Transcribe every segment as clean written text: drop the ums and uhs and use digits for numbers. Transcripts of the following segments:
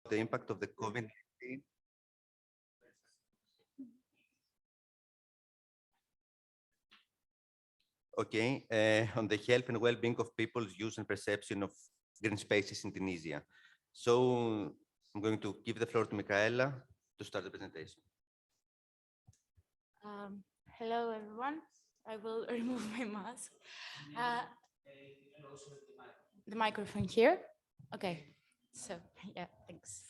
the impact of the COVID-19 on the health and well-being of people's use and perception of green spaces in Tunisia. So I'm going to give the floor to Michaela to start the presentation. Hello, everyone. I will remove my mask. The microphone here? Okay, so yeah, thanks.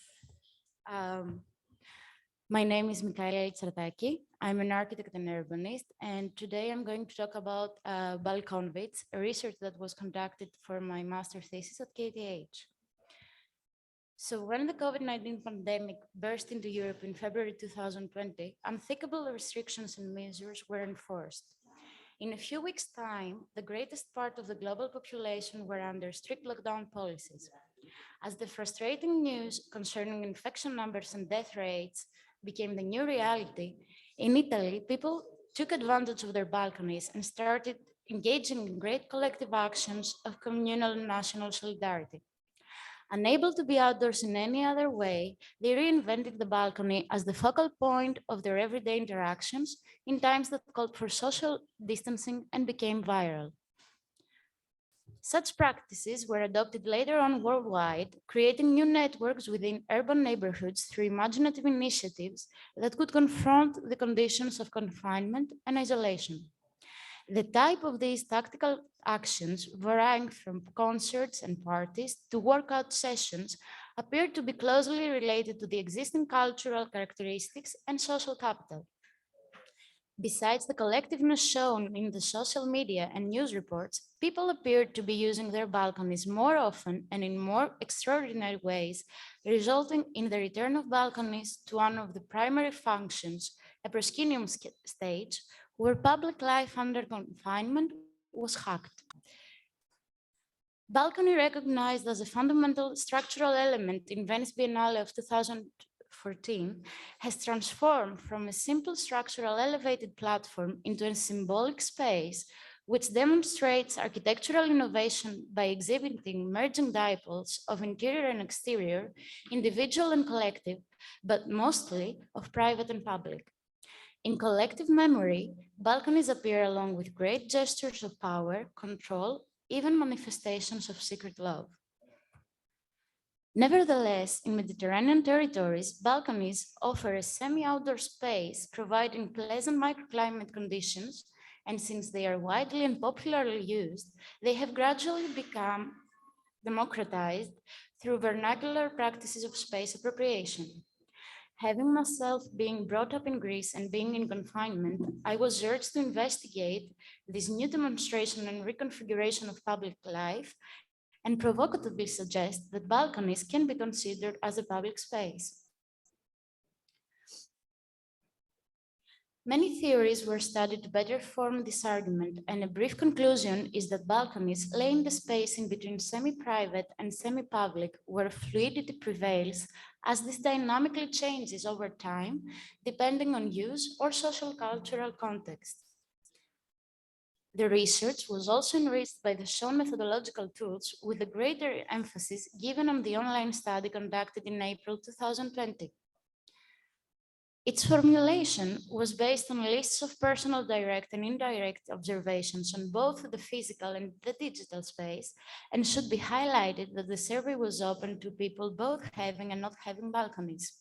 My name is Michaela Litsardaki. I'm an architect and urbanist, and today I'm going to talk about Balco, a research that was conducted for my master's thesis at KTH. So when the COVID-19 pandemic burst into Europe in February 2020, unthinkable restrictions and measures were enforced. In a few weeks' time, the greatest part of the global population were under strict lockdown policies. As the frustrating news concerning infection numbers and death rates became the new reality, in Italy, people took advantage of their balconies and started engaging in great collective actions of communal and national solidarity. Unable to be outdoors in any other way, they reinvented the balcony as the focal point of their everyday interactions in times that called for social distancing and became viral. Such practices were adopted later on worldwide, creating new networks within urban neighborhoods through imaginative initiatives that could confront the conditions of confinement and isolation. The type of these tactical actions, varying from concerts and parties to workout sessions, appeared to be closely related to the existing cultural characteristics and social capital. Besides the collectiveness shown in the social media and news reports, people appeared to be using their balconies more often and in more extraordinary ways, resulting in the return of balconies to one of the primary functions, a proscenium stage, where public life under confinement was hacked. Balcony, recognized as a fundamental structural element in Venice Biennale of 2014, has transformed from a simple structural elevated platform into a symbolic space which demonstrates architectural innovation by exhibiting merging dipoles of interior and exterior, individual and collective, but mostly of private and public. In collective memory, balconies appear along with great gestures of power, control, even manifestations of secret love. Nevertheless, in Mediterranean territories, balconies offer a semi-outdoor space, providing pleasant microclimate conditions, and since they are widely and popularly used, they have gradually become democratized through vernacular practices of space appropriation. Having myself being brought up in Greece and being in confinement, I was urged to investigate this new demonstration and reconfiguration of public life and provocatively suggest that balconies can be considered as a public space. Many theories were studied to better form this argument, and a brief conclusion is that balconies lay in the space in between semi-private and semi-public, where fluidity prevails, as this dynamically changes over time, depending on use or social cultural context. The research was also enriched by the shown methodological tools, with a greater emphasis given on the online study conducted in April 2020. Its formulation was based on lists of personal direct and indirect observations on both the physical and the digital space, and should be highlighted that the survey was open to people both having and not having balconies.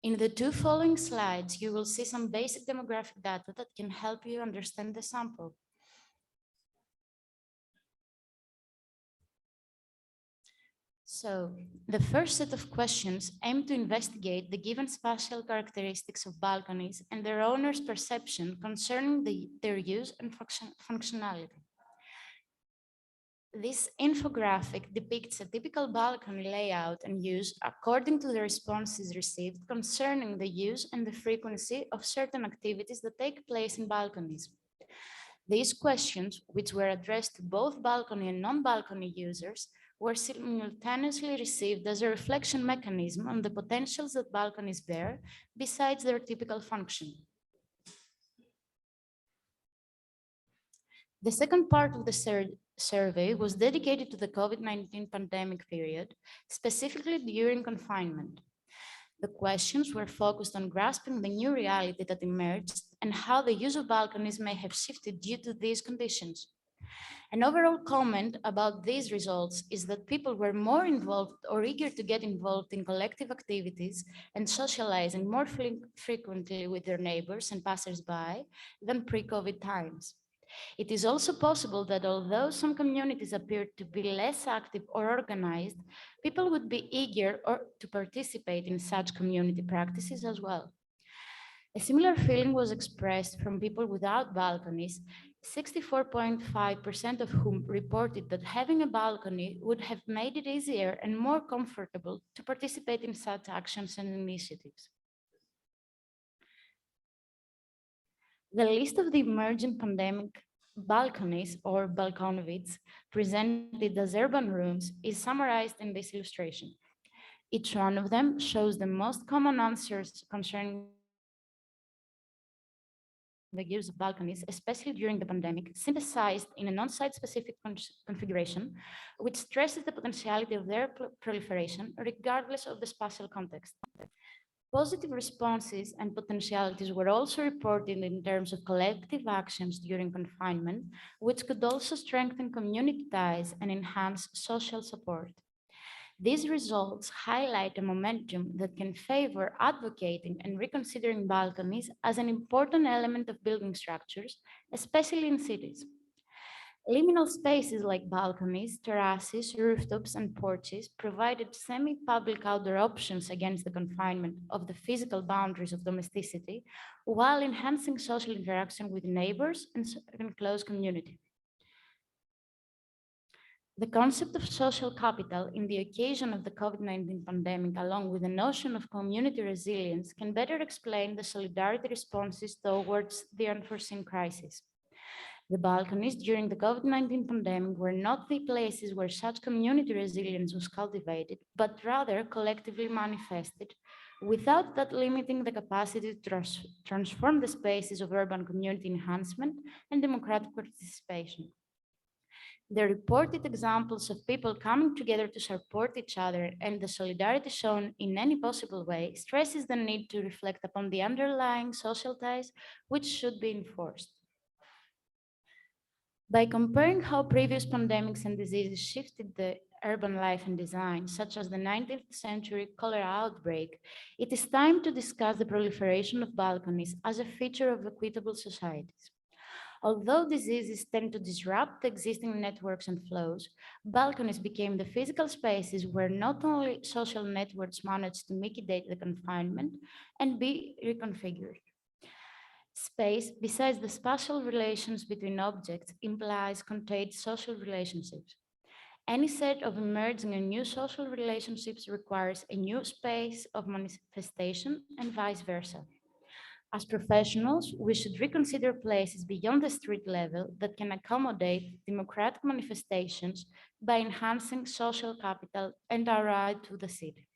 In the two following slides, you will see some basic demographic data that can help you understand the sample. So, the first set of questions aim to investigate the given spatial characteristics of balconies and their owners' perception concerning their use and functionality. This infographic depicts a typical balcony layout and use according to the responses received concerning the use and the frequency of certain activities that take place in balconies. These questions, which were addressed to both balcony and non-balcony users, were simultaneously received as a reflection mechanism on the potentials that balconies bear, besides their typical function. The second part of the survey was dedicated to the COVID-19 pandemic period, specifically during confinement. The questions were focused on grasping the new reality that emerged and how the use of balconies may have shifted due to these conditions. An overall comment about these results is that people were more involved or eager to get involved in collective activities and socializing more frequently with their neighbors and passers-by than pre-COVID times. It is also possible that although some communities appear to be less active or organized, people would be eager to participate in such community practices as well. A similar feeling was expressed from people without balconies, 64.5% of whom reported that having a balcony would have made it easier and more comfortable to participate in such actions and initiatives. The list of the emerging pandemic balconies or balconovits presented as urban rooms is summarized in this illustration. Each one of them shows the most common answers concerning the use of balconies, especially during the pandemic, synthesized in an on-site specific configuration, which stresses the potentiality of their proliferation regardless of the spatial context. Positive responses and potentialities were also reported in terms of collective actions during confinement, which could also strengthen community ties and enhance social support. These results highlight a momentum that can favor advocating and reconsidering balconies as an important element of building structures, especially in cities. Liminal spaces like balconies, terraces, rooftops, and porches provided semi-public outdoor options against the confinement of the physical boundaries of domesticity, while enhancing social interaction with neighbors and close community. The concept of social capital in the occasion of the COVID-19 pandemic, along with the notion of community resilience, can better explain the solidarity responses towards the unforeseen crisis. The balconies during the COVID-19 pandemic were not the places where such community resilience was cultivated, but rather collectively manifested, without that limiting the capacity to transform the spaces of urban community enhancement and democratic participation. The reported examples of people coming together to support each other and the solidarity shown in any possible way stresses the need to reflect upon the underlying social ties which should be enforced. By comparing how previous pandemics and diseases shifted the urban life and design, such as the 19th century cholera outbreak, it is time to discuss the proliferation of balconies as a feature of equitable societies. Although diseases tend to disrupt existing networks and flows, balconies became the physical spaces where not only social networks managed to mitigate the confinement and be reconfigured. Space, besides the spatial relations between objects, implies contained social relationships. Any set of emerging and new social relationships requires a new space of manifestation and vice versa. As professionals, we should reconsider places beyond the street level that can accommodate democratic manifestations by enhancing social capital and our right to the city.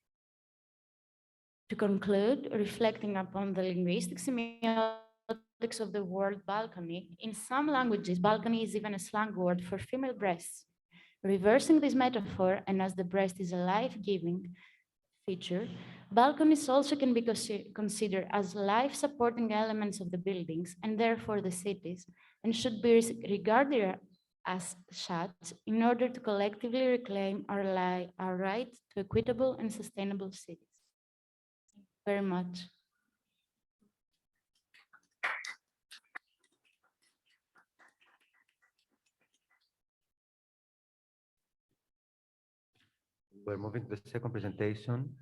To conclude, reflecting upon the linguistic semiotics of the word balcony, in some languages, balcony is even a slang word for female breasts. Reversing this metaphor, and as the breast is a life-giving feature, balconies also can be considered as life-supporting elements of the buildings and therefore the cities, and should be regarded as such in order to collectively reclaim our right to equitable and sustainable cities. Thank you very much. We're moving to the second presentation.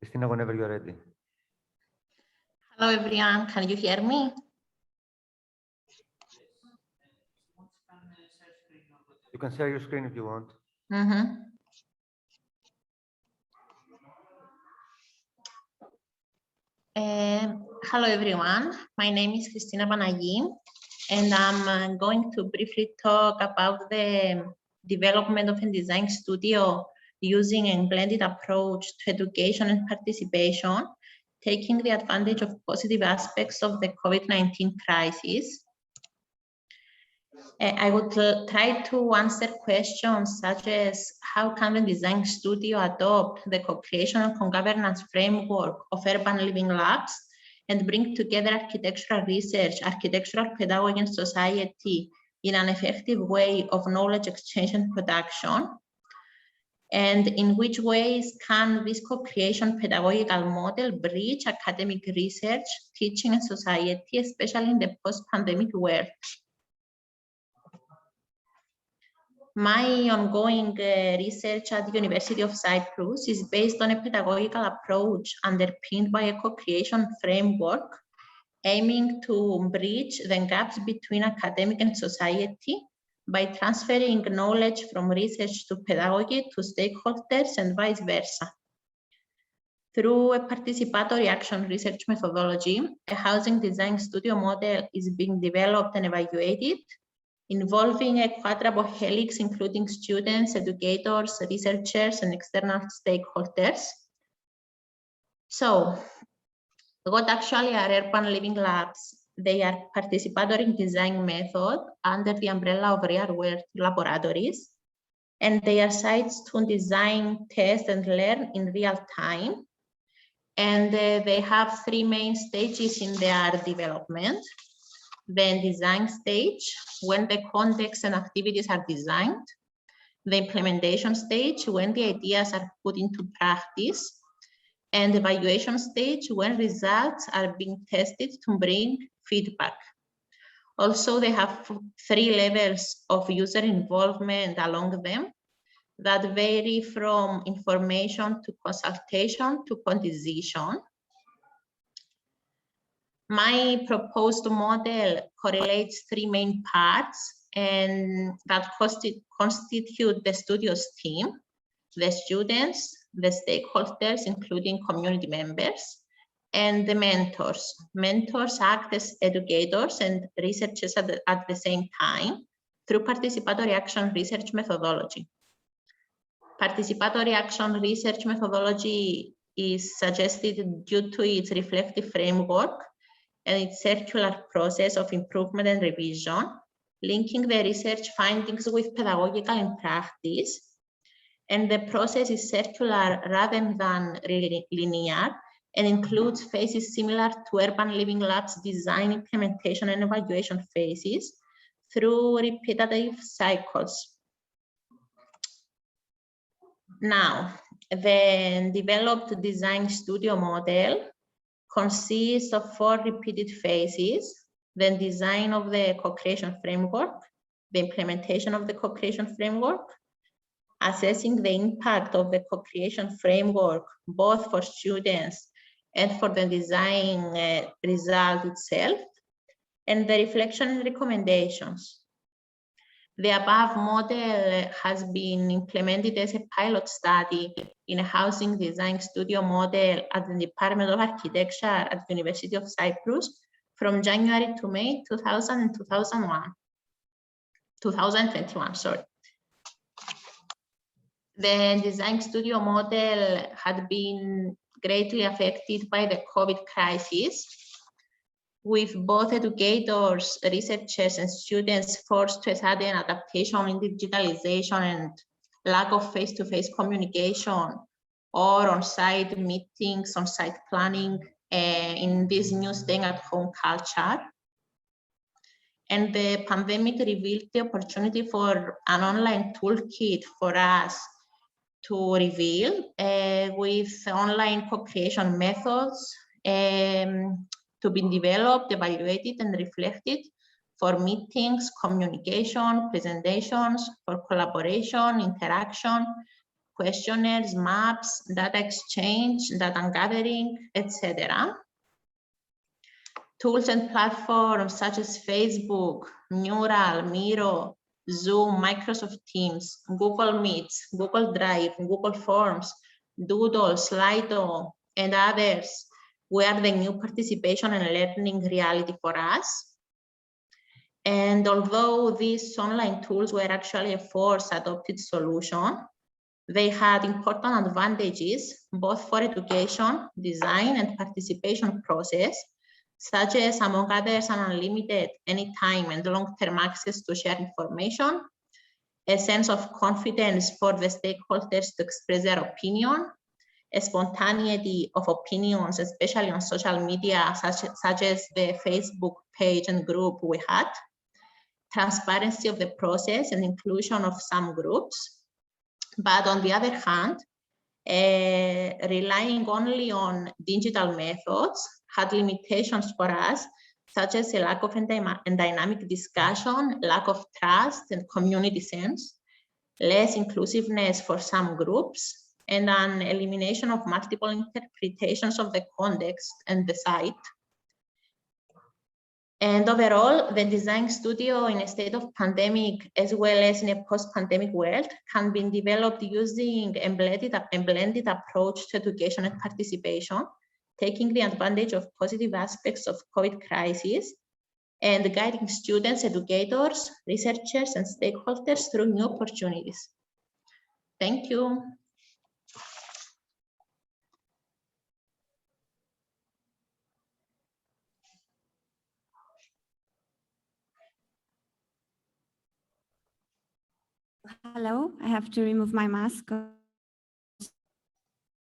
Christina, whenever you're ready. Hello, everyone. Can you hear me? You can share your screen if you want. Hello, everyone. My name is Christina Panayi. and I'm going to briefly talk about the development of a design studio using a blended approach to education and participation, taking the advantage of positive aspects of the COVID-19 crisis. I would try to answer questions such as how can the design studio adopt the co-creation and co-governance framework of urban living labs and bring together architectural research, architectural pedagogy and society in an effective way of knowledge exchange and production? And in which ways can this co-creation pedagogical model bridge academic research, teaching and society, especially in the post-pandemic world? My ongoing research at the University of Cyprus is based on a pedagogical approach underpinned by a co-creation framework aiming to bridge the gaps between academic and society by transferring knowledge from research to pedagogy to stakeholders and vice versa. Through a participatory action research methodology, a housing design studio model is being developed and evaluated, involving a quadruple helix, including students, educators, researchers, and external stakeholders. So, what actually are urban living labs? They are participatory design method under the umbrella of real-world laboratories, and they are sites to design, test, and learn in real time. And they have three main stages in their development. The design stage, when the context and activities are designed. The implementation stage, when the ideas are put into practice. And the evaluation stage, when results are being tested to bring feedback. Also, they have three levels of user involvement along them that vary from information to consultation to co-decision. My proposed model correlates three main parts and that constitute the studio's team, the students, the stakeholders, including community members, and the mentors. Mentors act as educators and researchers at the same time through participatory action research methodology. Participatory action research methodology is suggested due to its reflective framework and its circular process of improvement and revision, linking the research findings with pedagogical in practice. And the process is circular rather than linear and includes phases similar to urban living labs design, implementation, and evaluation phases through repetitive cycles. Now, the developed design studio model consists of 4 repeated phases: the design of the co-creation framework, the implementation of the co-creation framework, assessing the impact of the co-creation framework, both for students and for the design result itself, and the reflection and recommendations. The above model has been implemented as a pilot study in a housing design studio model at the Department of Architecture at the University of Cyprus from January to May 2021. Sorry. The design studio model had been greatly affected by the COVID crisis, with both educators, researchers, and students forced to a sudden adaptation in digitalization and lack of face-to-face communication or on-site meetings, on-site planning in this new staying-at-home culture. And the pandemic revealed the opportunity for an online toolkit for us to reveal with online co-creation methods to be developed, evaluated, and reflected for meetings, communication, presentations, for collaboration, interaction, questionnaires, maps, data exchange, data gathering, etc. Tools and platforms such as Facebook, Mural, Miro, Zoom, Microsoft Teams, Google Meets, Google Drive, Google Forms, Doodle, Slido, and others were the new participation and learning reality for us. And although these online tools were actually a forced adopted solution, they had important advantages, both for education, design, and participation process, such as, among others, an unlimited anytime and long-term access to share information, a sense of confidence for the stakeholders to express their opinion, a spontaneity of opinions, especially on social media, such as the Facebook page and group we had, transparency of the process and inclusion of some groups. But on the other hand, relying only on digital methods had limitations for us, such as a lack of dynamic discussion, lack of trust and community sense, less inclusiveness for some groups, and an elimination of multiple interpretations of the context and the site. And overall, the design studio in a state of pandemic, as well as in a post-pandemic world, can be developed using a blended approach to education and participation, taking the advantage of positive aspects of COVID crisis and guiding students, educators, researchers, and stakeholders through new opportunities. Thank you. Hello, I have to remove my mask.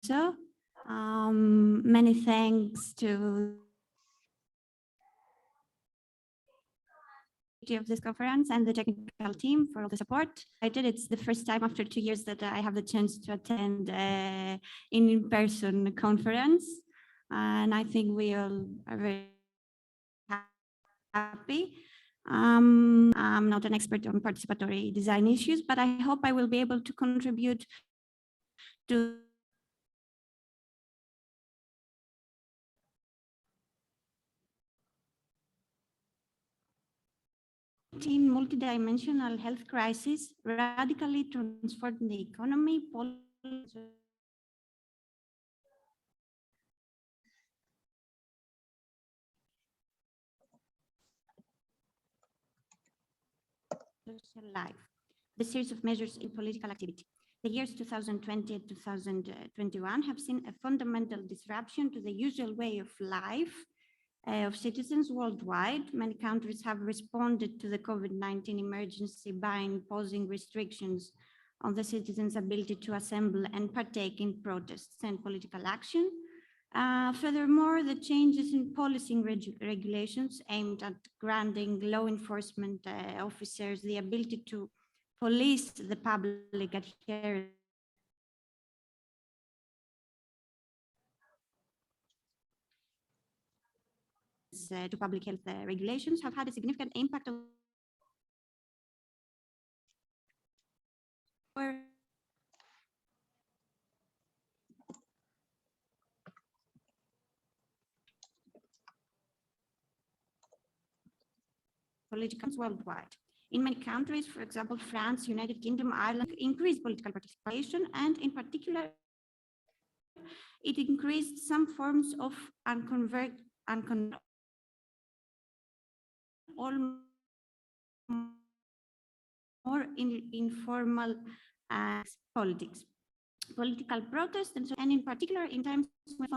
So, many thanks to of this conference and the technical team for all the support. It's the first time after 2 years that I have the chance to attend an in-person conference, and I think we all are very happy. I'm not an expert on participatory design issues, but I hope I will be able to contribute to multidimensional health crisis radically transformed the economy, policy, social life. The series of measures in political activity. The years 2020 and 2021 have seen a fundamental disruption to the usual way of life of citizens worldwide. Many countries have responded to the COVID-19 emergency by imposing restrictions on the citizens' ability to assemble and partake in protests and political action. Furthermore, the changes in policing regulations aimed at granting law enforcement officers the ability to police the public adherence to public health regulations have had a significant impact on politicians worldwide. In many countries, for example, France, United Kingdom, Ireland, increased political participation, and in particular, it increased some forms of or more informal politics, political protest, and in particular in times when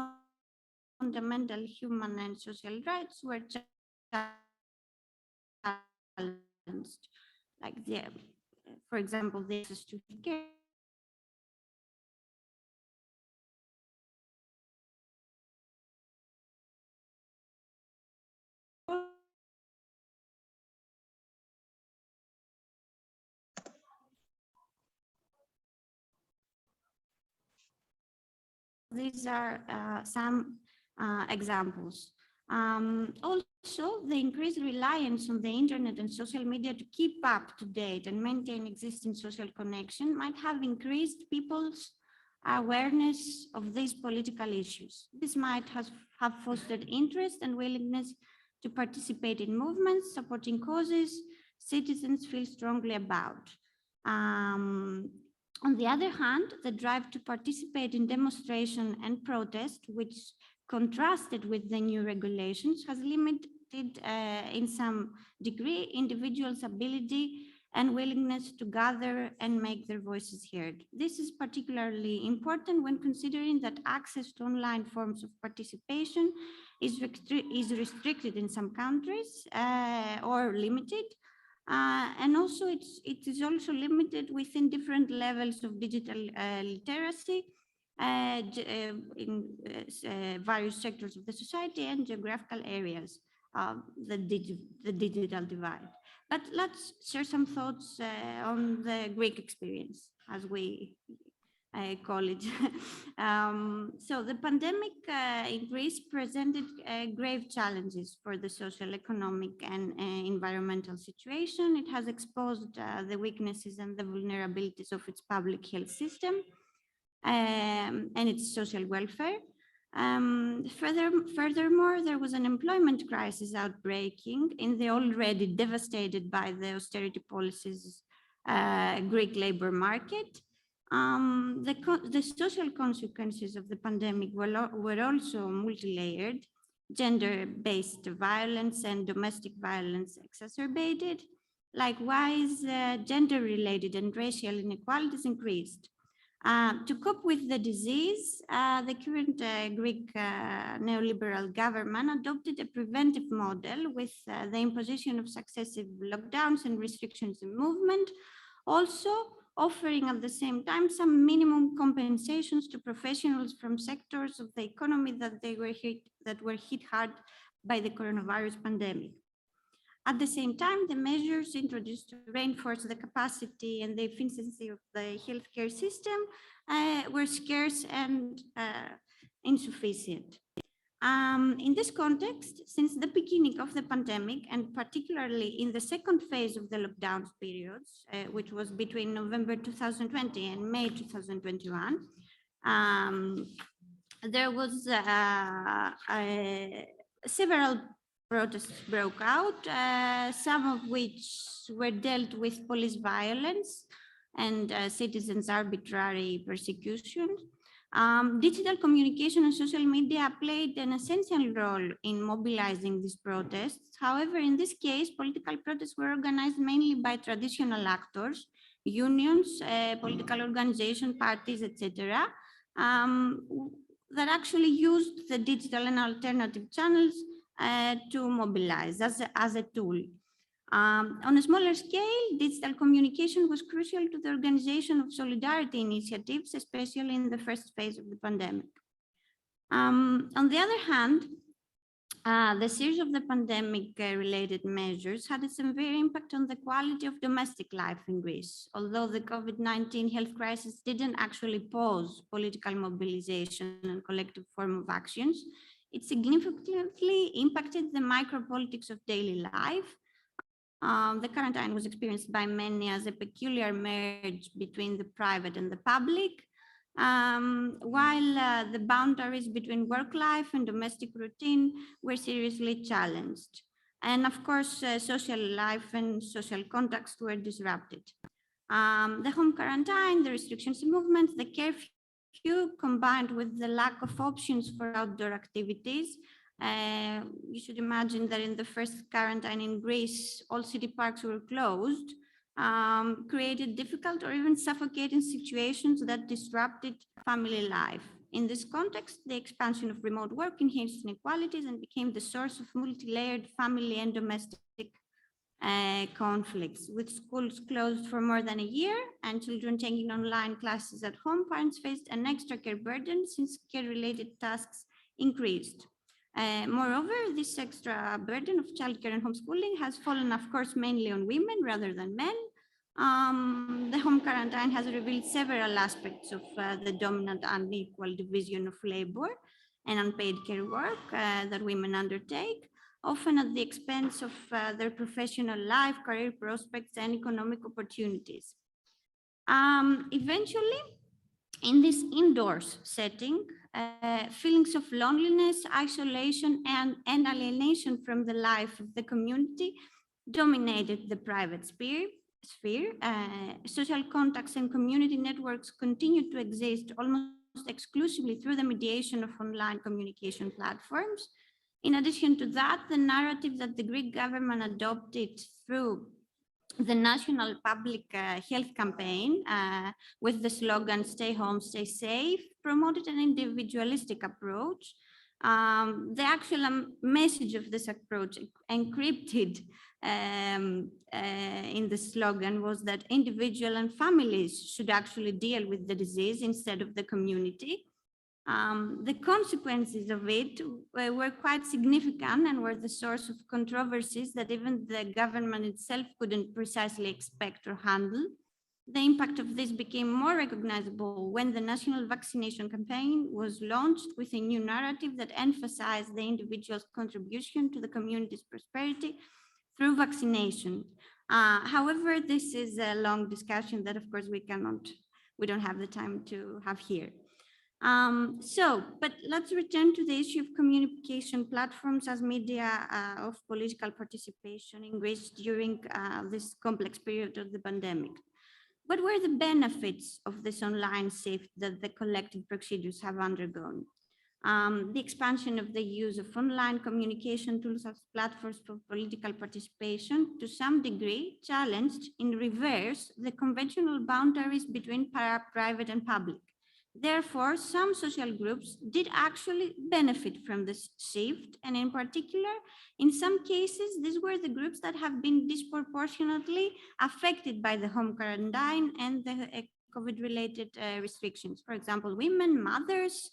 fundamental human and social rights were challenged, like for example, the access to care. These are some examples. Also, the increased reliance on the internet and social media to keep up to date and maintain existing social connection might have increased people's awareness of these political issues. This might have fostered interest and willingness to participate in movements, supporting causes citizens feel strongly about. On the other hand, the drive to participate in demonstration and protest, which contrasted with the new regulations, has limited affected in some degree individuals' ability and willingness to gather and make their voices heard. This is particularly important when considering that access to online forms of participation is restricted in some countries or limited. And also it is also limited within different levels of digital literacy in various sectors of the society and geographical areas, the digital divide. But let's share some thoughts on the Greek experience, as we call it. So the pandemic in Greece presented grave challenges for the social, economic, and environmental situation. It has exposed the weaknesses and the vulnerabilities of its public health system and its social welfare. Furthermore, there was an employment crisis outbreaking in the already devastated by the austerity policies Greek labor market. The social consequences of the pandemic were also multi-layered. Gender-based violence and domestic violence exacerbated. Likewise, gender-related and racial inequalities increased. To cope with the disease, the current Greek neoliberal government adopted a preventive model with the imposition of successive lockdowns and restrictions in movement, also offering at the same time some minimum compensations to professionals from sectors of the economy that were hit hard by the coronavirus pandemic. At the same time, the measures introduced to reinforce the capacity and the efficiency of the healthcare system were scarce and insufficient. In this context, since the beginning of the pandemic, and particularly in the second phase of the lockdown periods, which was between November 2020 and May 2021, there was several protests broke out, some of which were dealt with police violence and citizens' arbitrary persecution. Digital communication and social media played an essential role in mobilizing these protests. However, in this case, political protests were organized mainly by traditional actors, unions, political organizations, parties, etc., that actually used the digital and alternative channels to mobilize as a tool. On a smaller scale, digital communication was crucial to the organization of solidarity initiatives, especially in the first phase of the pandemic. On the other hand, the series of the pandemic-related measures had a severe impact on the quality of domestic life in Greece. Although the COVID-19 health crisis didn't actually pause political mobilization and collective form of actions, it significantly impacted the micropolitics of daily life. The quarantine was experienced by many as a peculiar merge between the private and the public, while the boundaries between work life and domestic routine were seriously challenged. And of course, social life and social contacts were disrupted. The home quarantine, the restrictions in movement, the curfew, combined with the lack of options for outdoor activities. You should imagine that in the first quarantine in Greece, all city parks were closed, created difficult or even suffocating situations that disrupted family life. In this context, the expansion of remote work enhanced inequalities and became the source of multi-layered family and domestic conflicts. With schools closed for more than a year and children taking online classes at home, parents faced an extra care burden since care-related tasks increased. Moreover, this extra burden of childcare and homeschooling has fallen, of course, mainly on women rather than men. The home quarantine has revealed several aspects of the dominant unequal division of labor and unpaid care work that women undertake, often at the expense of their professional life, career prospects, and economic opportunities. Eventually, in this indoors setting, feelings of loneliness, isolation, and alienation from the life of the community dominated the private sphere. Social contacts and community networks continued to exist almost exclusively through the mediation of online communication platforms. In addition to that, the narrative that the Greek government adopted through the national public health campaign with the slogan "Stay home, stay safe" promoted an individualistic approach. The actual message of this approach, encrypted in the slogan, was that individuals and families should actually deal with the disease instead of the community. The consequences of it were quite significant and were the source of controversies that even the government itself couldn't precisely expect or handle. The impact of this became more recognizable when the national vaccination campaign was launched with a new narrative that emphasized the individual's contribution to the community's prosperity through vaccination. However, this is a long discussion that, of course, we don't have the time to have here. But let's return to the issue of communication platforms as media of political participation in Greece during this complex period of the pandemic. What were the benefits of this online shift that the collective procedures have undergone? The expansion of the use of online communication tools as platforms for political participation to some degree challenged in reverse the conventional boundaries between private and public. Therefore, some social groups did actually benefit from this shift, and in particular, in some cases, these were the groups that have been disproportionately affected by the home quarantine and the COVID-related restrictions. For example, women, mothers,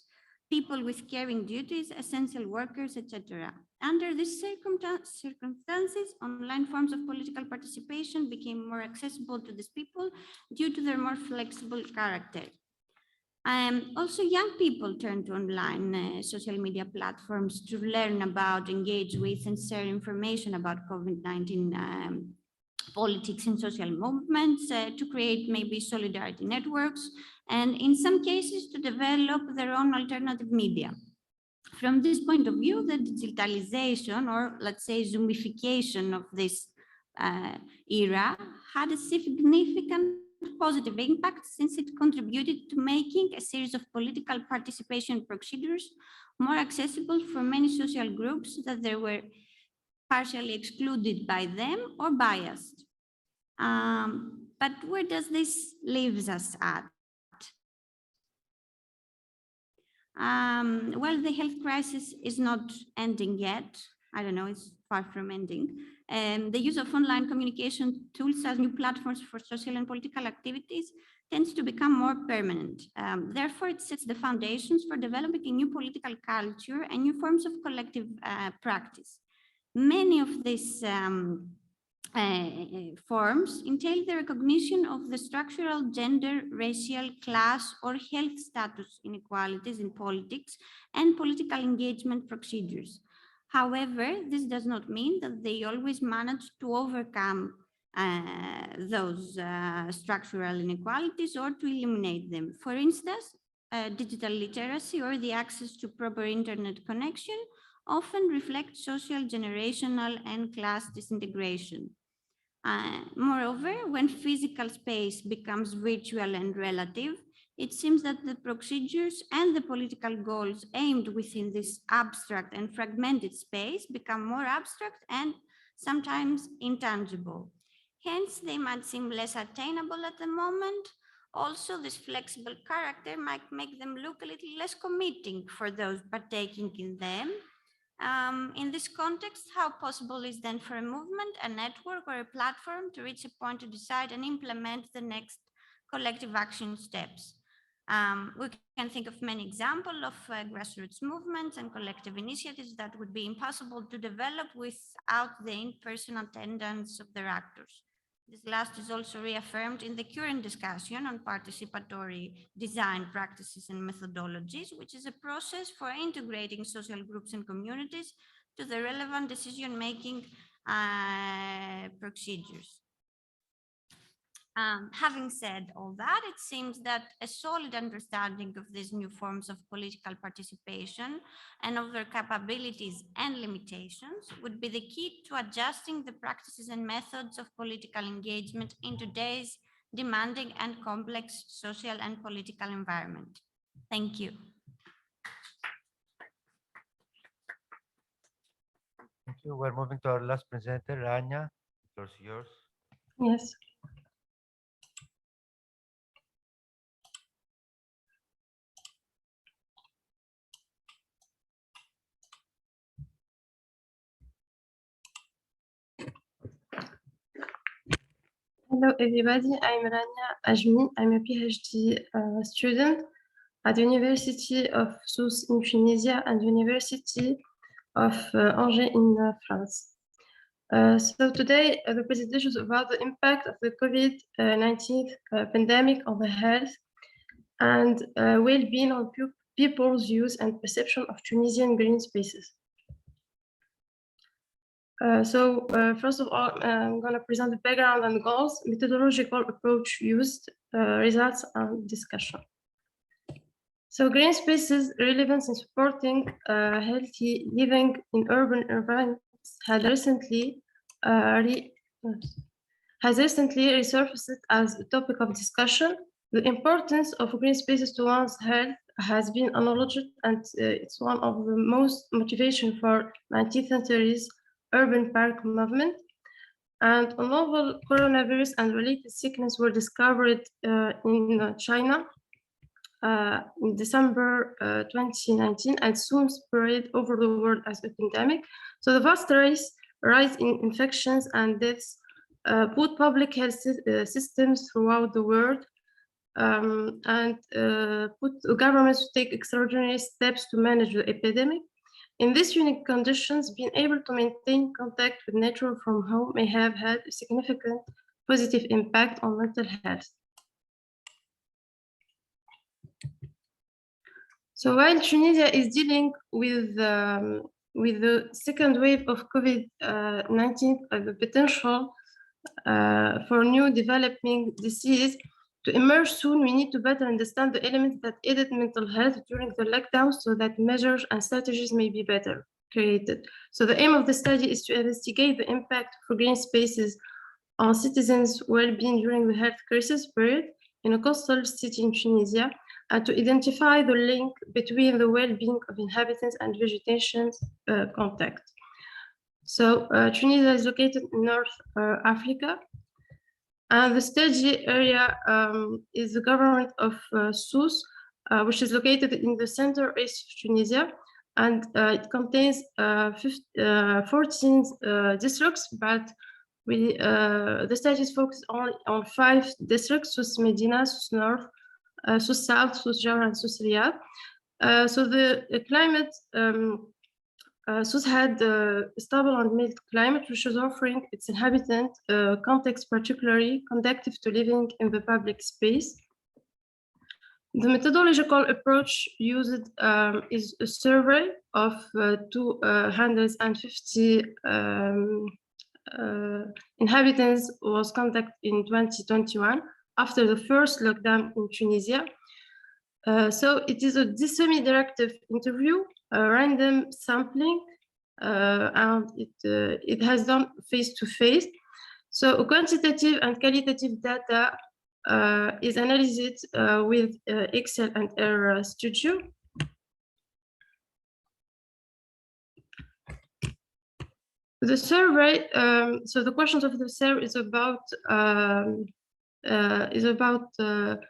people with caring duties, essential workers, etc. Under these circumstances, online forms of political participation became more accessible to these people due to their more flexible character. Also, young people turn to online social media platforms to learn about, engage with, and share information about COVID-19 politics and social movements, to create maybe solidarity networks, and in some cases to develop their own alternative media. From this point of view, the digitalization, or let's say Zoomification of this era, had a significant positive impact since it contributed to making a series of political participation procedures more accessible for many social groups that they were partially excluded by them or biased. But where does this leave us at? Well, the health crisis is not ending yet. I don't know, it's far from ending. The use of online communication tools as new platforms for social and political activities tends to become more permanent. Therefore, it sets the foundations for developing a new political culture and new forms of collective practice. Many of these forms entail the recognition of the structural gender, racial, class, or health status inequalities in politics and political engagement procedures. However, this does not mean that they always manage to overcome those structural inequalities or to eliminate them. For instance, digital literacy or the access to proper internet connection often reflect social, generational, and class disintegration. Moreover, when physical space becomes virtual and relative, it seems that the procedures and the political goals aimed within this abstract and fragmented space become more abstract and sometimes intangible. Hence, they might seem less attainable at the moment. Also, this flexible character might make them look a little less committing for those partaking in them. In this context, how possible is then for a movement, a network, or a platform to reach a point to decide and implement the next collective action steps? We can think of many examples of grassroots movements and collective initiatives that would be impossible to develop without the in-person attendance of their actors. This last is also reaffirmed in the current discussion on participatory design practices and methodologies, which is a process for integrating social groups and communities to the relevant decision-making procedures. Having said all that, it seems that a solid understanding of these new forms of political participation and of their capabilities and limitations would be the key to adjusting the practices and methods of political engagement in today's demanding and complex social and political environment. Thank you. you. We're moving to our last presenter, Rania. The floor is yours. Yes. Hello, everybody. I'm Rania Ajmi. I'm a PhD student at the University of Sousse in Tunisia and University of Angers in France. So today, the presentation is about the impact of the COVID-19 pandemic on the health and well-being on people's use and perception of Tunisian green spaces. First of all, I'm going to present the background and goals, methodological approach used, results, and discussion. So green spaces' relevance in supporting healthy living in urban environments has recently resurfaced as a topic of discussion. The importance of green spaces to one's health has been acknowledged, and it's one of the most motivation for 19th century's urban park movement. And a novel coronavirus and related sickness were discovered in China in December 2019 and soon spread over the world as a pandemic. So the vast rise in infections and deaths put public health systems throughout the world and put governments to take extraordinary steps to manage the epidemic. In these unique conditions, being able to maintain contact with nature from home may have had a significant positive impact on mental health. So while Tunisia is dealing with the second wave of COVID-19 and the potential for new developing disease to emerge soon, we need to better understand the elements that aided mental health during the lockdown so that measures and strategies may be better created. So the aim of the study is to investigate the impact of green spaces on citizens' well-being during the health crisis period in a coastal city in Tunisia, and to identify the link between the well-being of inhabitants and vegetation contact. So Tunisia is located in North Africa, and the study area is the government of Sousse, which is located in the center-east of Tunisia, and it contains 14 districts, but the study is focused only on 5 districts: Sousse Medina, Sousse North, Sousse South, Sousse Jawhara, and Sousse Riyadh. So the climate, Sousse had a stable and mild climate, which is offering its inhabitants context particularly conducive to living in the public space. The methodological approach used is a survey of 250 inhabitants was conducted in 2021 after the first lockdown in Tunisia. So it is a semi-directive interview, a random sampling, and it has done face-to-face. So quantitative and qualitative data is analyzed with Excel and R Studio. The survey, so the questions of the survey is about the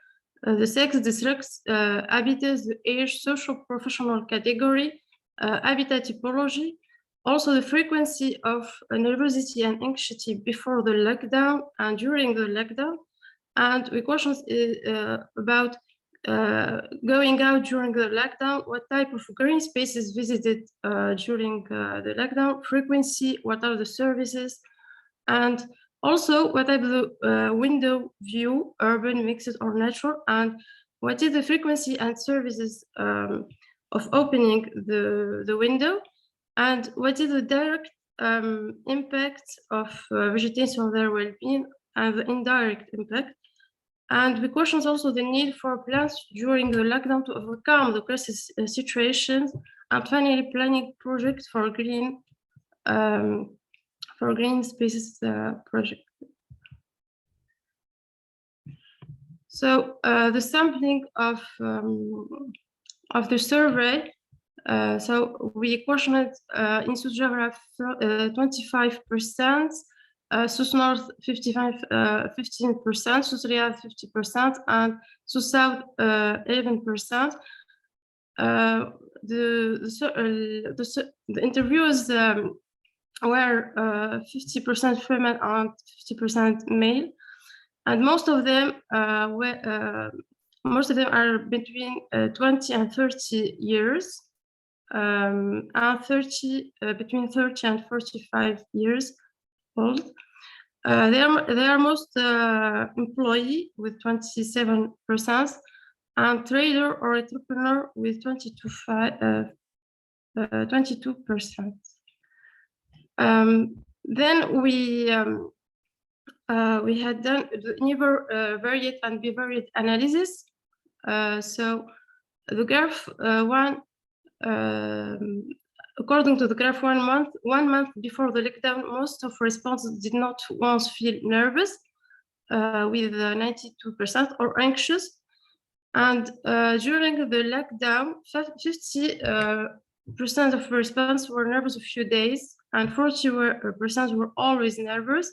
sex, districts, habitats, the age, social, professional category, habitat typology, also the frequency of nervosity and anxiety before the lockdown and during the lockdown, and the questions about going out during the lockdown, what type of green spaces visited during the lockdown, frequency, what are the services, and also what type of window view, urban, mixed or natural, and what is the frequency and services of opening the window, and what is the direct impact of vegetation on their well-being and the indirect impact. And the questions also the need for plans during the lockdown to overcome the crisis situations, and finally planning projects for green spaces project. So the sampling of the survey So we questioned in South Geograph 25%, South North 15%, South Riyadh 50%, and South South 11%. The interviews were 50% female and 50% male, and most of them are between 20 and 30 years, and between 30 and 45 years old. They are most employee with 27%, and trader or entrepreneur with 22%. Then we had done the univariate and bivariate analysis. So the graph one, according to the graph 1 month before the lockdown, most of respondents did not once feel nervous, with 92%, or anxious. And during the lockdown, 50% of respondents were nervous a few days, and 40% were always nervous.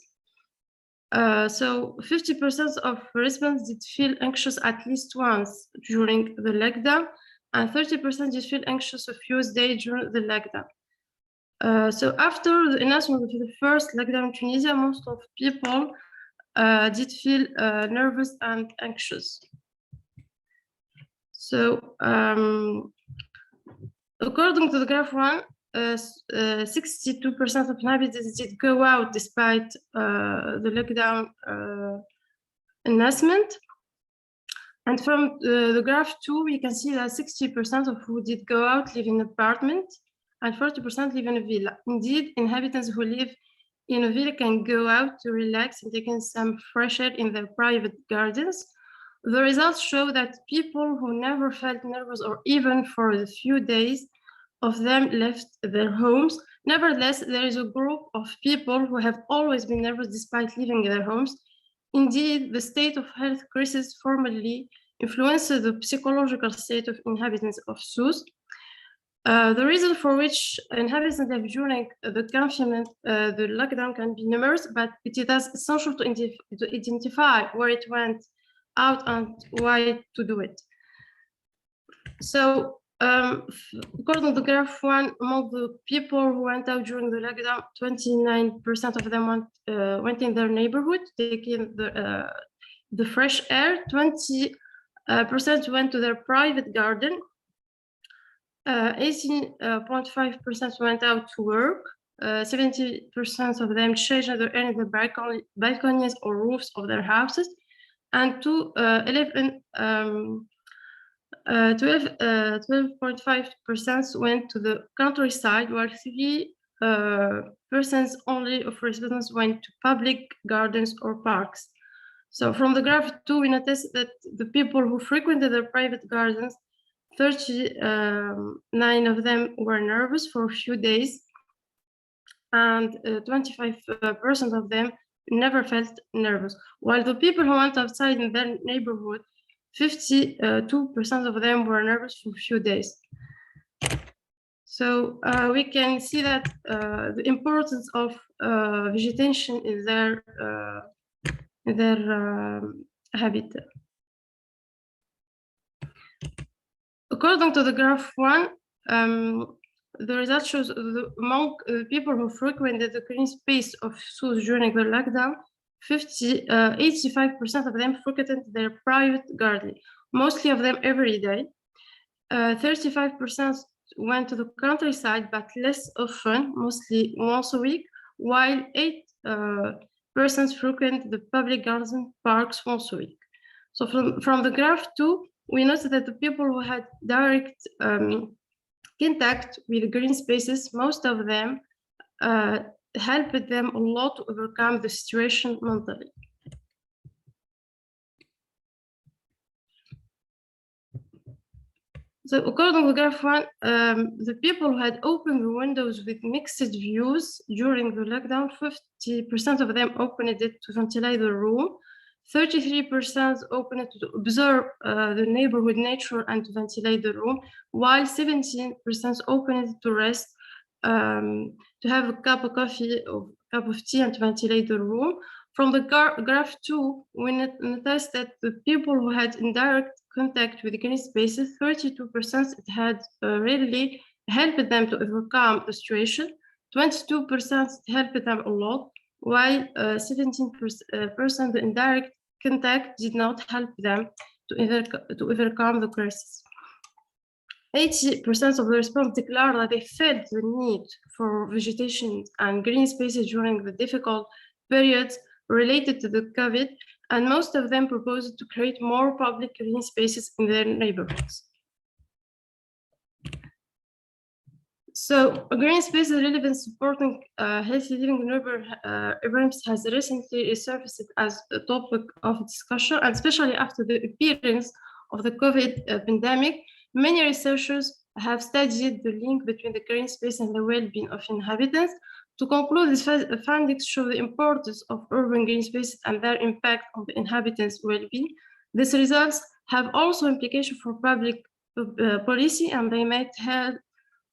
So 50% of respondents did feel anxious at least once during the lockdown, and 30% did feel anxious a few days during the lockdown. So after the announcement of the first lockdown in Tunisia, most of people did feel nervous and anxious. So according to the graph 1, 62% of inhabitants did go out despite the lockdown announcement. And from the graph 2, we can see that 60% of who did go out live in an apartment, and 40% live in a villa. Indeed, inhabitants who live in a villa can go out to relax and take in some fresh air in their private gardens. The results show that people who never felt nervous, or even for a few days of them, left their homes. Nevertheless, there is a group of people who have always been nervous despite leaving their homes. Indeed, the state of health crisis formally influenced the psychological state of inhabitants of Sousse. The reason for which inhabitants have during the confinement, the lockdown, can be numerous, but it is essential to identify where it went out and why to do it. So, according to graph 1, among the people who went out during the lockdown, 29% of them went in their neighborhood, taking the fresh air. 20% went to their private garden. 18.5% went out to work. 70% of them changed their air in the balconies or roofs of their houses, and 12.5% went to the countryside, while 3% only of residents went to public gardens or parks. So from the graph 2, we notice that the people who frequented their private gardens, 39 of them were nervous for a few days, and 25% of them never felt nervous. While the people who went outside in their neighborhood, 52% of them were nervous for a few days. So we can see that the importance of vegetation in their habitat. According to the graph 1, the result shows among people who frequented the green space of Sousse during the lockdown, 85% of them frequented their private garden, mostly of them every day. 35% went to the countryside, but less often, mostly once a week, while 8% frequent the public gardens and parks once a week. So from the graph 2, we noticed that the people who had direct contact with green spaces, most of them helped them a lot to overcome the situation mentally. So according to graph 1, the people who had opened the windows with mixed views during the lockdown, 50% of them opened it to ventilate the room, 33% opened to observe the neighborhood nature and to ventilate the room, while 17% opened to rest, to have a cup of coffee or cup of tea and to ventilate the room. From the graph 2, we noticed that the people who had indirect contact with green spaces, 32% it had really helped them to overcome the situation, 22% helped them a lot, while 17% the indirect contact did not help them to overcome the crisis. 80% of the respondents declared that they felt the need for vegetation and green spaces during the difficult periods related to the COVID, and most of them proposed to create more public green spaces in their neighborhoods. So green space relevant supporting healthy living in urban environments has recently resurfaced as a topic of discussion, and especially after the appearance of the COVID pandemic. Many researchers have studied the link between the green space and the well-being of inhabitants. To conclude, these findings show the importance of urban green spaces and their impact on the inhabitants' well-being. These results have also implications for public policy, and they might help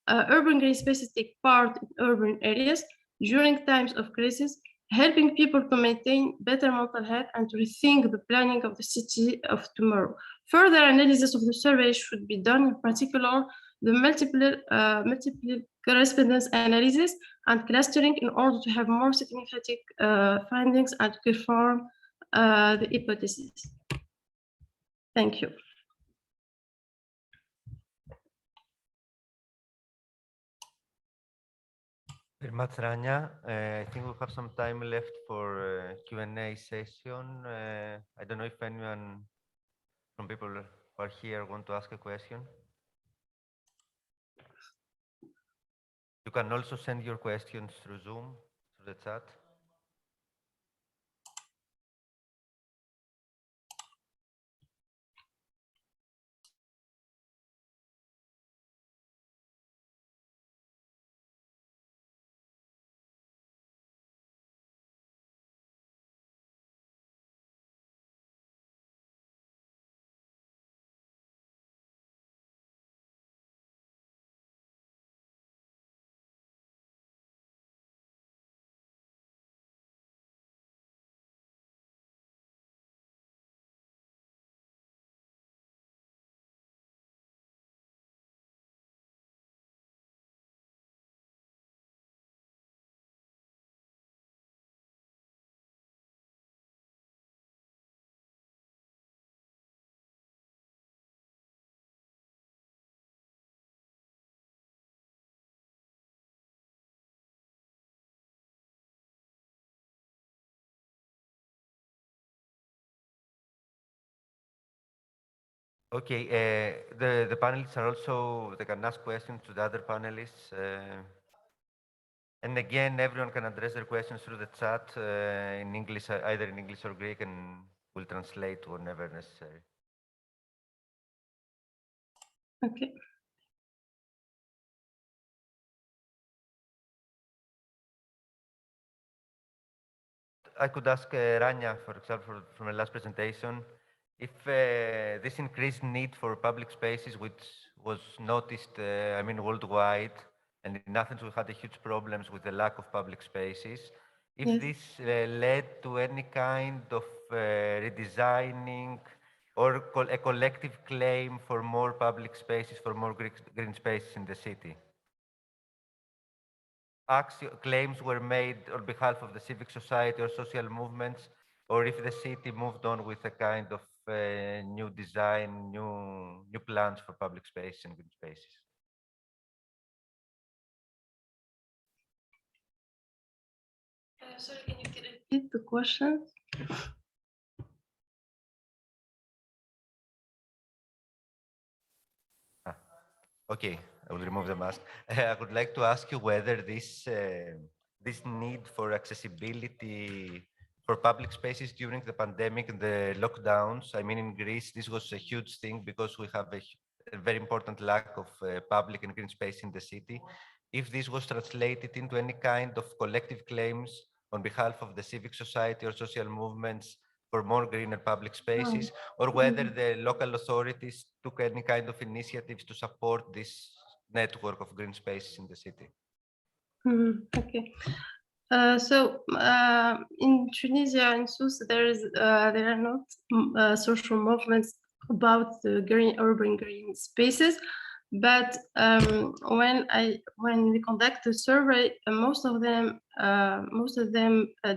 urban green spaces take part in urban areas during times of crisis, helping people to maintain better mental health and to rethink the planning of the city of tomorrow. Further analysis of the survey should be done, in particular, the multiple correspondence analysis and clustering in order to have more significant findings and to confirm the hypothesis. Thank you. Very much, Rania. I think we have some time left for Q&A session. I don't know if anyone from people who are here want to ask a question. You can also send your questions through Zoom, through the chat. Okay, the panelists are also, they can ask questions to the other panelists. And again, everyone can address their questions through the chat in English, either in English or Greek, and we'll translate whenever necessary. Okay. I could ask Rania, for example, from the last presentation, if this increased need for public spaces, which was noticed, I mean, worldwide, and in Athens we had a huge problems with the lack of public spaces, if Yes. this led to any kind of redesigning or a collective claim for more public spaces, for more green spaces in the city. Claims were made on behalf of the civic society or social movements, or if the city moved on with a kind of new design, new plans for public space and green spaces. Sorry, can you repeat the question? Okay, I will remove the mask. I would like to ask you whether this need for accessibility for public spaces during the pandemic and the lockdowns, I mean, in Greece, this was a huge thing because we have a very important lack of public and green space in the city. If this was translated into any kind of collective claims on behalf of the civic society or social movements for more greener public spaces, or whether the local authorities took any kind of initiatives to support this network of green spaces in the city. Okay. In Tunisia and Sousse, there are not social movements about the urban green spaces, but when we conduct a survey, most of them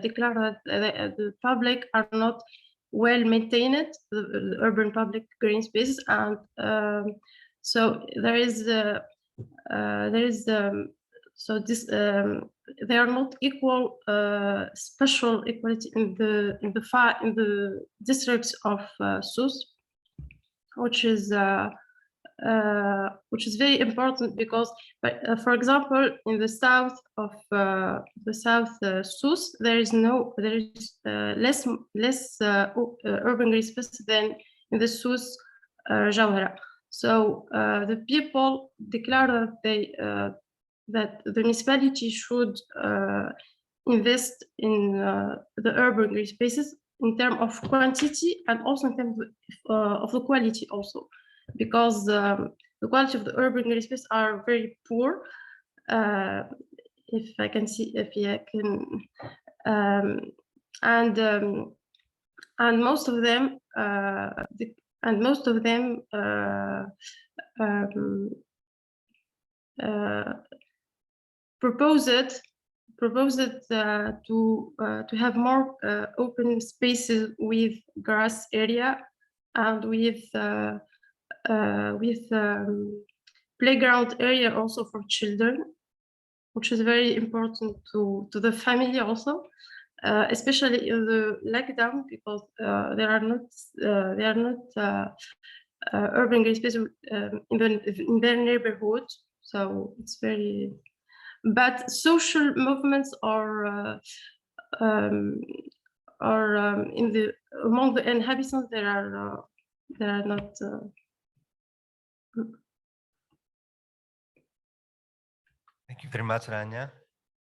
declare that the public are not well maintained, the urban public green spaces, and so they are not equal spatial equality in the districts of Sousse, which is very important because, for example, in the south of Sousse, there is less urban green space than in the Sousse Jawhara. So the people declare that the municipality should invest in the urban green spaces in terms of quantity and also in terms of the quality also, because the quality of the urban green spaces are very poor. If I can see, and most of them proposed to have more open spaces with grass area and with playground area also for children, which is very important to the family also, especially in the lockdown, because there are not urban green spaces in their neighborhood. So it's very. But social movements are among the inhabitants. There are not. Thank you very much, Rania.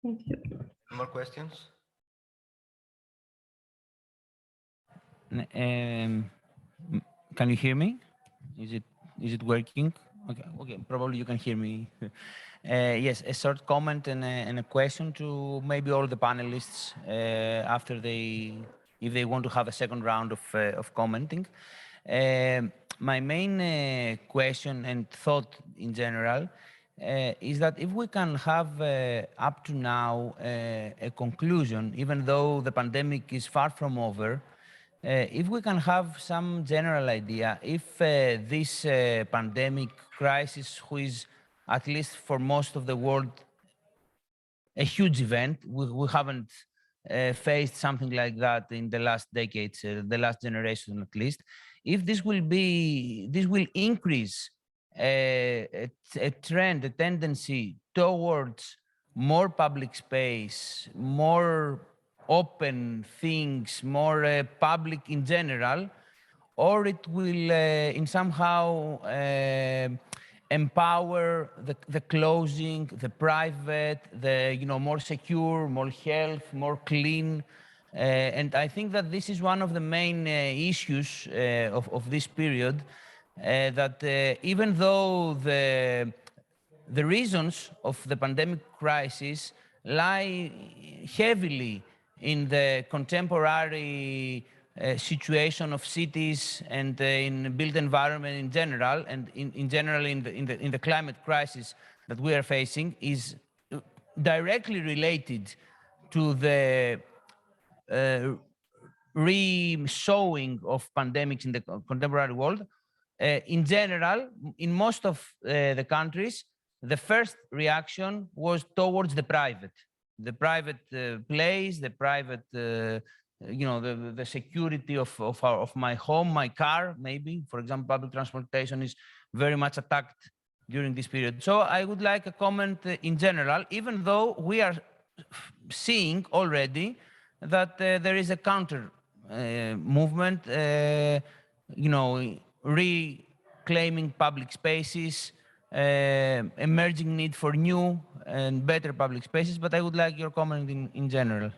Thank you. Any more questions? Can you hear me? Is it working? Okay. Probably you can hear me. Yes, a short comment and a question to maybe all the panelists after if they want to have a second round of commenting. My main question and thought in general is that if we can have up to now a conclusion, even though the pandemic is far from over, if we can have some general idea, if this pandemic crisis, which is at least for most of the world a huge event, we haven't faced something like that in the last decades, the last generation at least, if this will increase a trend, a tendency towards more public space, more open things, more public in general, or it will in somehow empower the closing, the private, the more secure, more health, more clean. And I think that this is one of the main issues of this period, that even though the reasons of the pandemic crisis lie heavily in the contemporary situation of cities and in built environment in general, and in general in the climate crisis that we are facing, is directly related to the re-showing of pandemics in the contemporary world. In general, in most of the countries, the first reaction was towards the private place, the private, the security of my home, my car, maybe. For example, public transportation is very much attacked during this period. So I would like a comment in general, even though we are seeing already that there is a counter movement, reclaiming public spaces, emerging need for new and better public spaces. But I would like your comment in general.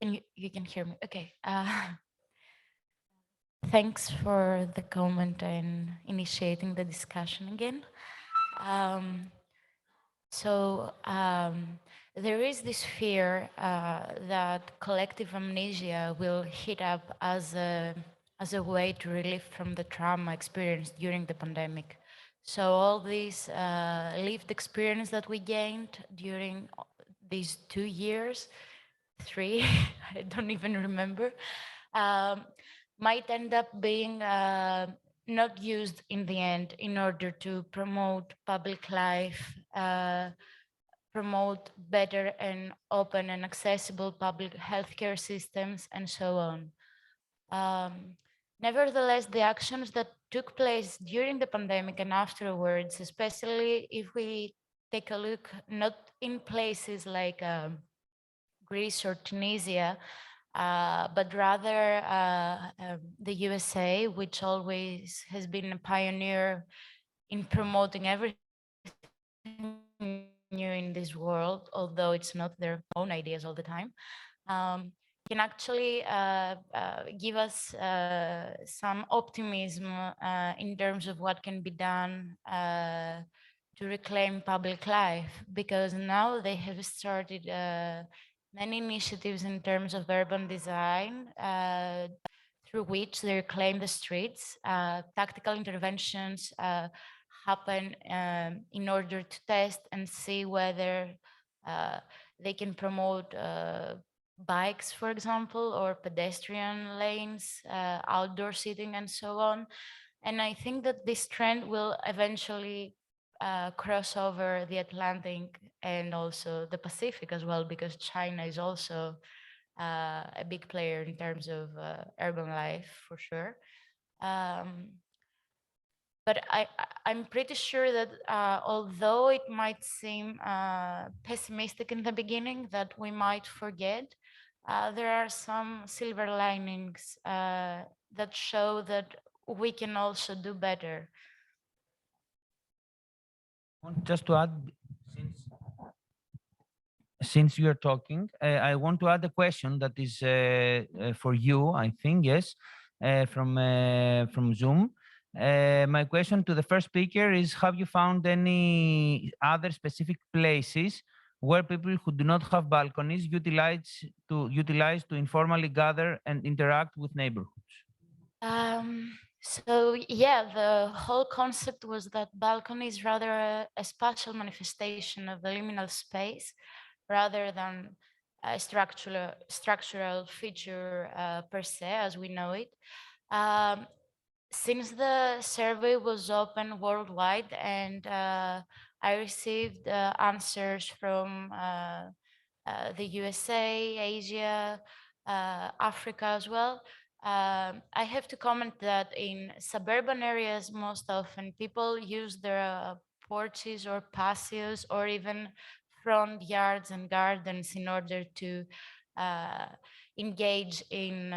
And you can hear me. Okay. Thanks for the comment and initiating the discussion again. There is this fear that collective amnesia will hit up as a way to relieve from the trauma experienced during the pandemic. So all this lived experience that we gained during these 2 years, 3, I don't even remember, might end up being not used in the end in order to promote public life, promote better and open and accessible public healthcare systems, and so on. Nevertheless, the actions that took place during the pandemic and afterwards, especially if we take a look not in places like Greece or Tunisia, but rather the USA, which always has been a pioneer in promoting everything new in this world, although it's not their own ideas all the time, can actually give us some optimism in terms of what can be done to reclaim public life, because now they have started many initiatives in terms of urban design through which they reclaim the streets. Tactical interventions happen in order to test and see whether they can promote bikes, for example, or pedestrian lanes, outdoor seating, and so on. And I think that this trend will eventually cross over the Atlantic and also the Pacific as well, because China is also a big player in terms of urban life, for sure. But I'm pretty sure that although it might seem pessimistic in the beginning, that we might forget, there are some silver linings that show that we can also do better. Just to add, since you are talking, I want to add a question that is for you, I think, yes, from Zoom. My question to the first speaker is, have you found any other specific places where people who do not have balconies utilize to informally gather and interact with neighborhoods? So yeah, the whole concept was that balcony is rather a spatial manifestation of the liminal space rather than a structural feature per se as we know it. Since the survey was open worldwide and I received answers from the USA, Asia, Africa as well, I have to comment that in suburban areas, most often people use their porches or patios or even front yards and gardens in order to engage in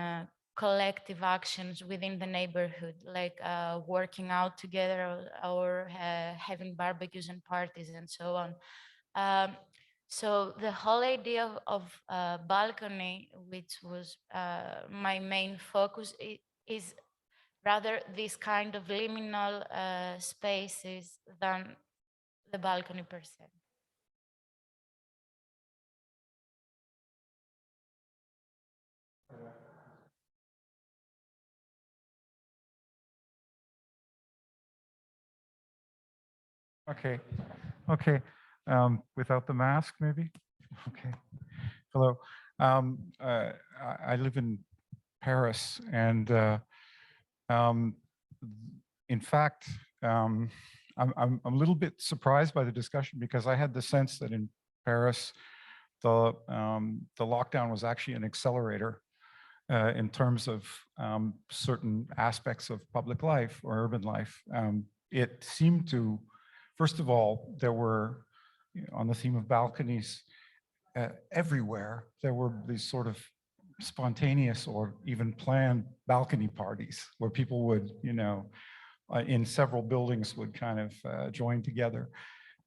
collective actions within the neighborhood, like working out together or having barbecues and parties and so on. So the whole idea of balcony, which was my main focus, is rather this kind of liminal spaces than the balcony per se. Okay. Without the mask, maybe? Okay. Hello. I live in Paris, and in fact, I'm a little bit surprised by the discussion, because I had the sense that in Paris, the lockdown was actually an accelerator in terms of certain aspects of public life or urban life. It seemed to, first of all, there were, on the theme of balconies, everywhere, there were these sort of spontaneous or even planned balcony parties where people would, in several buildings would kind of join together.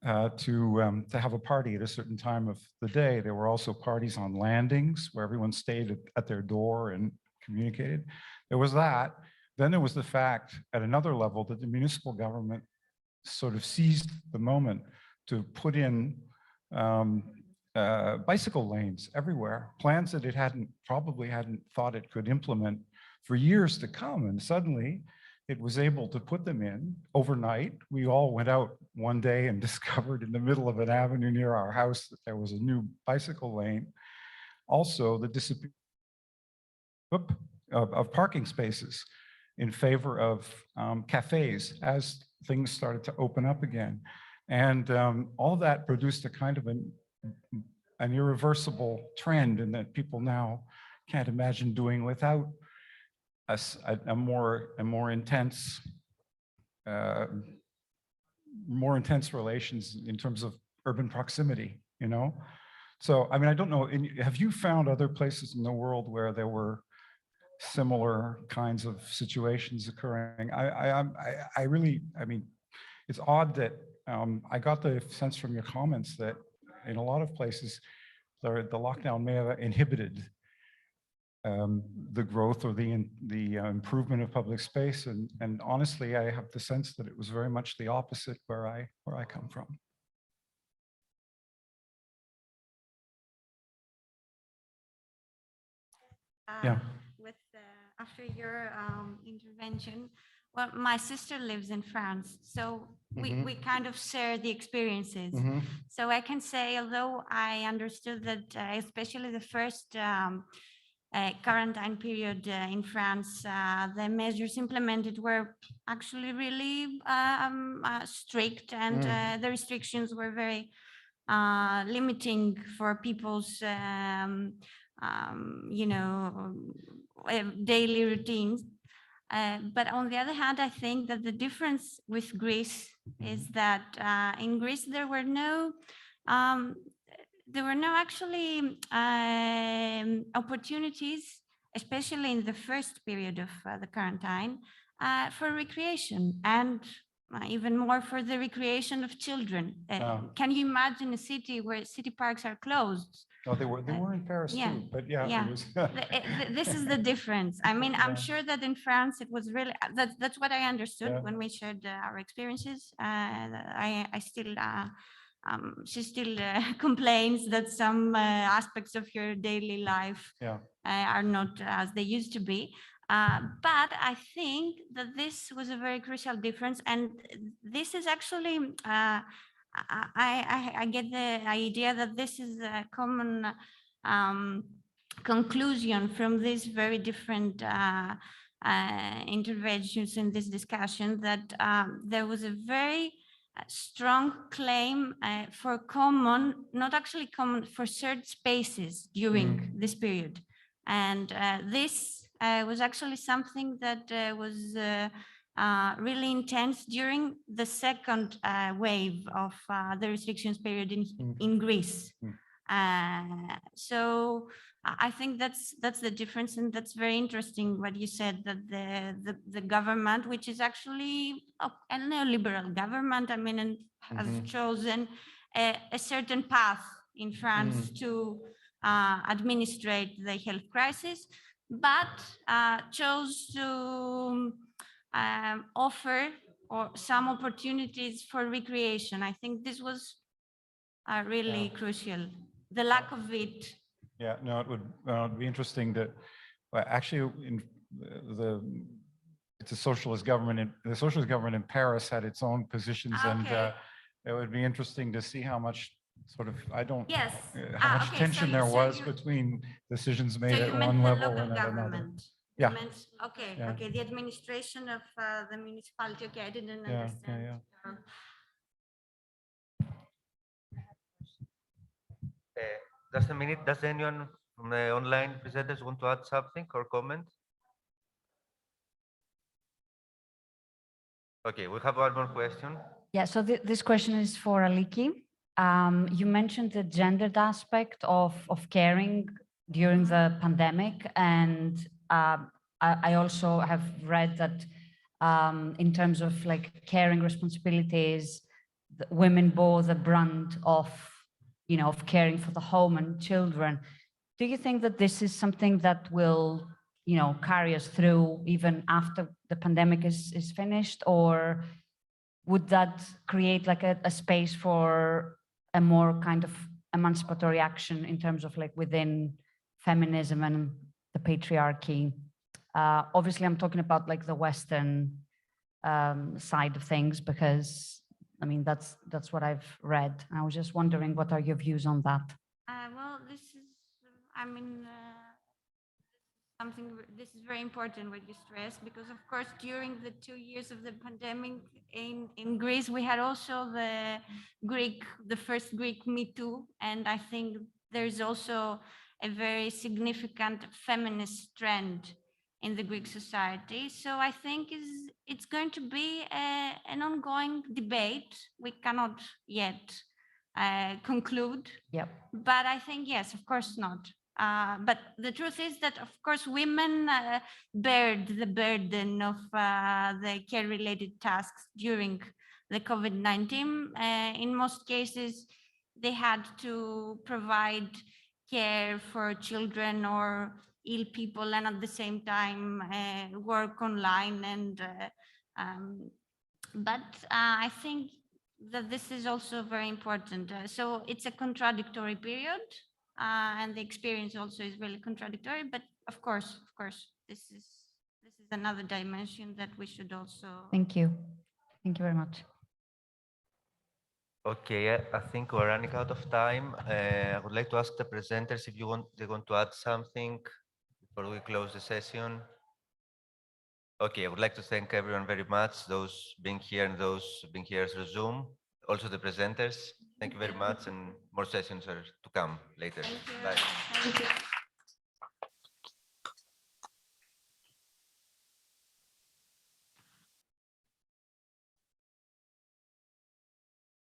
to have a party at a certain time of the day. There were also parties on landings where everyone stayed at their door and communicated. There was that. Then there was the fact at another level that the municipal government sort of seized the moment to put in bicycle lanes everywhere, plans that it probably hadn't thought it could implement for years to come. And suddenly it was able to put them in overnight. We all went out one day and discovered in the middle of an avenue near our house that there was a new bicycle lane. Also, the disappearance of parking spaces in favor of cafes as things started to open up again. And all that produced a kind of an irreversible trend in that people now can't imagine doing without a more intense relations in terms of urban proximity, you know? So, I mean, I don't know, have you found other places in the world where there were similar kinds of situations occurring? I really, I mean, it's odd that I got the sense from your comments that in a lot of places, the lockdown may have inhibited the growth or the improvement of public space. And honestly, I have the sense that it was very much the opposite where I come from. Yeah. After your intervention, well, my sister lives in France, so we kind of share the experiences. So I can say, although I understood that, especially the first quarantine period in France, the measures implemented were actually really strict, and the restrictions were very limiting for people's you know, daily routines. But on the other hand, I think that the difference with Greece is that in Greece there were no actually opportunities, especially in the first period of the quarantine, for recreation, and even more for the recreation of children. Can you imagine a city where city parks are closed? Oh, they were in Paris too, but yeah. It was this is the difference. I mean, I'm sure that in France it was really, that's what I understood when we shared our experiences. I still, she still complains that some aspects of her daily life are not as they used to be. But I think that this was a very crucial difference, and this is actually, I get the idea that this is a common conclusion from these very different interventions in this discussion, that there was a very strong claim for common, not actually common, for shared spaces during this period. And this was actually something that was really intense during the second wave of the restrictions period in Greece. So I think that's the difference, and that's very interesting what you said, that the government, which is actually a neoliberal government, I mean, and has chosen a certain path in France to administrate the health crisis, but chose to offer some opportunities for recreation. I think this was really crucial, the lack of it. Yeah, no, it would be interesting to, actually, in it's a socialist government, and the socialist government in Paris had its own positions, and it would be interesting to see how much sort of, how much tension there was between decisions made at one level and at another. Yeah. Okay, the administration of the municipality. Okay, I didn't understand. Just a minute, does anyone from the online presenters want to add something or comment? Okay, we have one more question. Yeah, so this question is for Aliki. You mentioned the gendered aspect of caring during the pandemic, and I also have read that in terms of like caring responsibilities, women bore the brunt of, of caring for the home and children. Do you think that this is something that will, carry us through even after the pandemic is finished, or would that create like a space for a more kind of emancipatory action in terms of like within feminism and the patriarchy? Obviously, I'm talking about like the Western side of things, because I mean, that's what I've read. I was just wondering, what are your views on that? Well, this is, I mean, this is very important what you stress, because of course, during the 2 years of the pandemic in Greece, we had also the first Greek Me Too. And I think there's also a very significant feminist trend in the Greek society. So I think it's going to be an ongoing debate. We cannot yet conclude. Yep. But I think, yes, of course not. But the truth is that, of course, women bared the burden of the care-related tasks during the COVID-19. In most cases, they had to provide care for children or ill people, and at the same time work online. And but I think that this is also very important. So it's a contradictory period. And the experience also is really contradictory, but of course, this is another dimension that we should also. Thank you very much. Okay, I think we're running out of time. I would like to ask the presenters if they want to add something before we close the session. Okay, I would like to thank everyone very much, those being here and those being here through Zoom, also the presenters. Thank you very much, and more sessions are to come later. Thank you. Bye. Thank you.